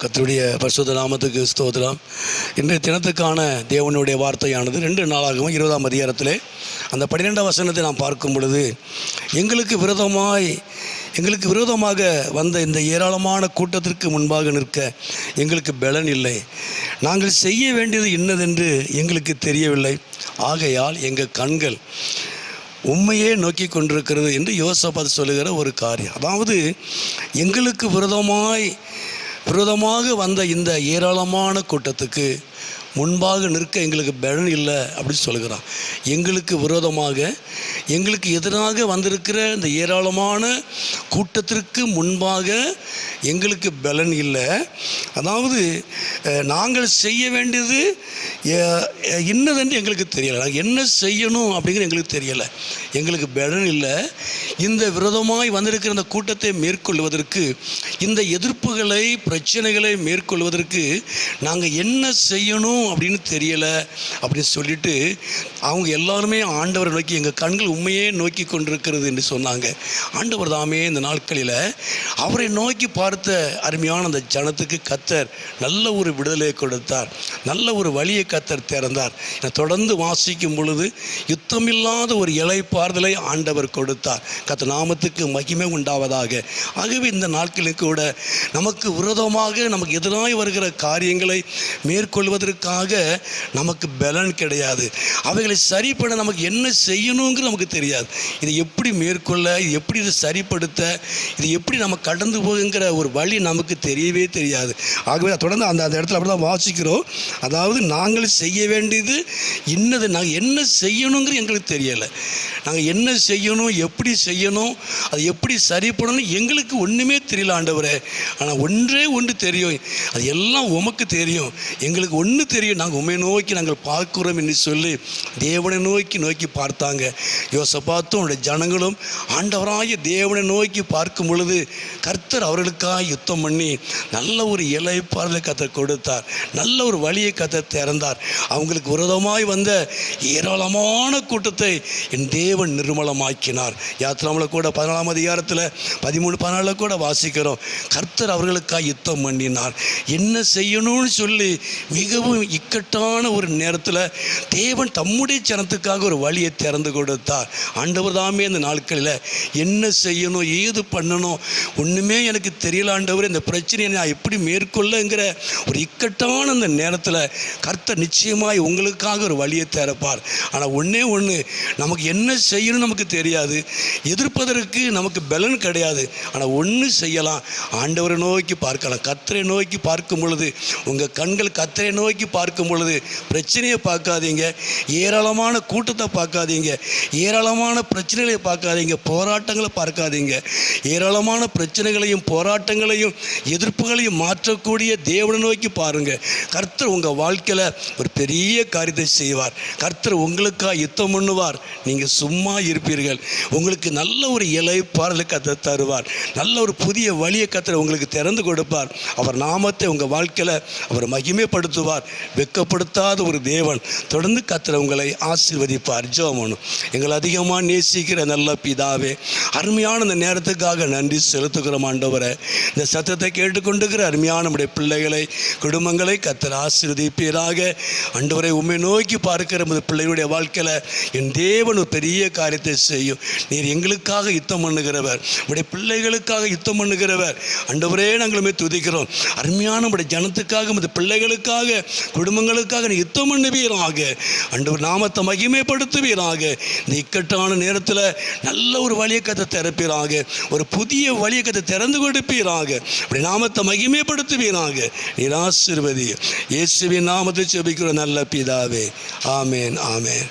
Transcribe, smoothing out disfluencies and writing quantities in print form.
கர்த்தருடைய பரிசுத்த நாமத்துக்கு ஸ்தோத்திரம். இன்றைய தினத்துக்கான தேவனுடைய வார்த்தையானது 2 நாளாகவும் 20ஆம் அதிகாரத்திலே அந்த 12ஆம் வசனத்தை நாம் பார்க்கும் பொழுது, எங்களுக்கு விரோதமாக வந்த இந்த ஏராளமான கூட்டத்திற்கு முன்பாக நிற்க எங்களுக்கு பலன் இல்லை. நாங்கள் செய்ய வேண்டியது இன்னதென்று எங்களுக்கு தெரியவில்லை. ஆகையால் எங்கள் கண்கள் உண்மையே நோக்கி கொண்டிருக்கிறது என்று யோசபாத் சொல்லுகிற ஒரு காரியம். அதாவது எங்களுக்கு விரோதமாக வந்த இந்த ஏராளமான கூட்டத்துக்கு முன்பாக நிற்க எங்களுக்கு பலன் இல்லை அப்படின்னு சொல்லுகிறான். எங்களுக்கு விரோதமாக, எங்களுக்கு எதிராக வந்திருக்கிற இந்த ஏராளமான கூட்டத்திற்கு முன்பாக எங்களுக்கு பலன் இல்லை. அதாவது நாங்கள் செய்ய வேண்டியது இன்னதென்று எங்களுக்கு தெரியலை. நாங்கள் என்ன செய்யணும் அப்படிங்கிற எங்களுக்கு தெரியலை. எங்களுக்கு பலன் இல்லை. இந்த விரோதமாய் வந்திருக்கிற இந்த கூட்டத்தை மேற்கொள்வதற்கு, இந்த எதிர்ப்புகளை, பிரச்சனைகளை மேற்கொள்வதற்கு நாங்கள் என்ன செய்யணும் அப்படின்னு தெரியலை அப்படின்னு சொல்லிட்டு அவங்க எல்லாருமே ஆண்டவரை நோக்கி, எங்கள் கண்கள் உண்மையே நோக்கி கொண்டிருக்கிறது என்று சொன்னாங்க. ஆண்டவர் தாமே இந்த நாட்களில் அவரை நோக்கி பார்த்த அருமையான அந்த ஜனத்துக்கு கர்த்தர் நல்ல ஒரு விடுதலை கொடுத்தார். நல்ல ஒரு வழியை கர்த்தர் திறந்தார். தொடர்ந்து வாசிக்கும் பொழுது யுத்தமில்லாத ஒரு இளைப்பாறுதலை ஆண்டவர் கொடுத்தார். கர்த்தர் நாமத்துக்கு மகிமை உண்டாவதாக. ஆகவே இந்த நாட்களுக்கு கூட நமக்கு விரோதமாக, நமக்கு எதிராக வருகிற காரியங்களை மேற்கொள்வதற்காக நமக்கு பலன் கிடையாது. அவைகளை சரி பண்ண நமக்கு என்ன செய்யணுங்கிற நமக்கு தெரியாது. இதை எப்படி மேற்கொள்ள, இது எப்படி இதை சரிப்படுத்த, இது எப்படி நம்ம கடந்து போகுங்கிற ஒரு வழி நமக்கு தெரியவே தெரியாது. ஆகவே தொடர்ந்து அந்த இடத்துல அப்படி தான் வாசிக்கிறோம். அதாவது நாங்கள் செய்ய வேண்டியது இன்னது, நாங்கள் என்ன செய்யணுங்கிற எங்களுக்கு தெரியலை. நாங்கள் என்ன செய்யணும், எப்படி செய்யணும், அது எப்படி சரி பண்ணணும் எங்களுக்கு ஒன்றுமே தெரியல ஆண்டவரே. ஆனால் ஒன்றே ஒன்று தெரியும், அது எல்லாம் உமக்கு தெரியும். எங்களுக்கு ஒன்று தெரியும், நாங்கள் உண்மை நோக்கி நாங்கள் பார்க்கிறோம் என்று சொல்லி தேவனை நோக்கி பார்த்தாங்க. யோசபாத்தும் அவருடைய ஜனங்களும் ஆண்டவராகிய தேவனை நோக்கி பார்க்கும் பொழுது கர்த்தர் அவர்களுக்காக யுத்தம் பண்ணி நல்ல ஒரு இளைப்பாறுதலை கர்த்தர் கொடுத்தார். நல்ல ஒரு வழியை கர்த்தர் திறந்தார். அவங்களுக்கு விரோதமாய் வந்த ஏராளமான கூட்டத்தை என் தேவன் நிர்மலமாக்கினார். யாத்திராவில் கூட 14ஆம் அதிகாரத்தில் 13-14 கூட வாசிக்கிறோம். கர்த்தர் அவர்களுக்காக யுத்தம் பண்ணினார். என்ன செய்யணும்னு சொல்லி மிகவும் இக்கட்டான ஒரு நேரத்தில் தேவன் தம்முடைய ஜனத்துக்காக ஒரு வழியை திறந்து கொடுத்தார். ஆண்டவர் தாமே இந்த நாட்களில் என்ன செய்யணும், ஏது பண்ணணும், ஒன்றுமே எனக்கு தெரியல ஆண்டவர், இந்த பிரச்சனையை நான் எப்படி மேற்கொள்ளங்கிற ஒரு இக்கட்டான அந்த நேரத்தில் கர்த்தர் நிச்சயமாய் உங்களுக்காக ஒரு வழியை திறப்பார். ஆனால் ஒன்றே ஒன்று, நமக்கு என்ன செய்யணும் நமக்கு தெரியாது, எதிர்ப்பதற்கு நமக்கு பலன் கிடையாது. ஆனால் ஒன்று செய்யலாம், ஆண்டவரை நோக்கி பார்க்கலாம். கர்த்தரை நோக்கி பார்க்கும் பொழுது, உங்கள் கண்கள் கர்த்தரை நோக்கி பார்க்கும் பொழுது பிரச்சனையை பார்க்காதீங்க, ஏராளமான கூட்டத்தை பார்க்காதீங்க, ஏராளமான பிரச்சனைகளை பார்க்காதீங்க, போராட்டங்களை பார்க்காதீங்க. ஏராளமான பிரச்சனைகளையும் போராட்டங்களையும் எதிர்ப்புகளையும் மாற்றக்கூடிய தேவனை நோக்கி பாருங்க. கர்த்தர் உங்கள் வாழ்க்கையில் ஒரு பெரிய காரியத்தை செய்வார். கர்த்தர் உங்களுக்காக யுத்தம் பண்ணுவார். நீங்கள் சும்மா இருப்பீர்கள். உங்களுக்கு நல்ல ஒரு இளைப்பாறுதலை கர்த்தர் தருவார். நல்ல ஒரு புதிய வழியை கர்த்தர் உங்களுக்கு திறந்து கொடுப்பார். அவர் நாமத்தை உங்கள் வாழ்க்கையில் அவர் மகிமைப்படுத்துவார். வெட்கப்படுத்தாத ஒரு தேவன். தொடர்ந்து கர்த்தர் உங்களை ஆசீர்வதிப்பார். ஜெபம். எங்களை அதிகமாக நேசிக்கிற நல்ல பிதாவே, அருமையான இந்த நேரத்துக்காக நன்றி செலுத்துகிறோம் ஆண்டவரே. இந்த சத்தத்தை கேட்டுக்கொண்டிருக்கிற அருமையான நம்முடைய பிள்ளைகளை, குடும்பங்களை கர்த்தர் ஆசீர்வதிப்பீராக. ஆண்டவரை உம்மை நோக்கி பார்க்கிற நமது பிள்ளைகளுடைய வாழ்க்கையில் என் தேவன் ஒரு பெரிய காரியத்தை செய்யும். நீர் எங்களுக்காக யுத்தம் பண்ணுகிறவர், நம்முடைய பிள்ளைகளுக்காக யுத்தம் பண்ணுகிறவர். ஆண்டவரே நாங்களுமே துதிக்கிறோம். அருமையான நம்முடைய ஜனத்துக்காக, நமது பிள்ளைகளுக்காக, குடும்பங்களுக்காக நீ யுத்தம் பண்ணுவீராக. ஆண்டவர் நாமத்தை மகிமைப்படுத்துவீராக. இந்த இக்கட்டான நேரத்தில் நல்ல ஒரு வழியை கர்த்தர் திறப்பீராக. ஒரு புதிய வழியை கர்த்தர் திறந்து கொடுப்பீராக. அப்படி நாமத்தை மகிமைப்படுத்துவீராக. நீர் ஆசீர்வதி. இயேசுவின் நாமத்தை ஜெபிக்கிற நல்ல பிதாவே. ஆமேன், ஆமேன்.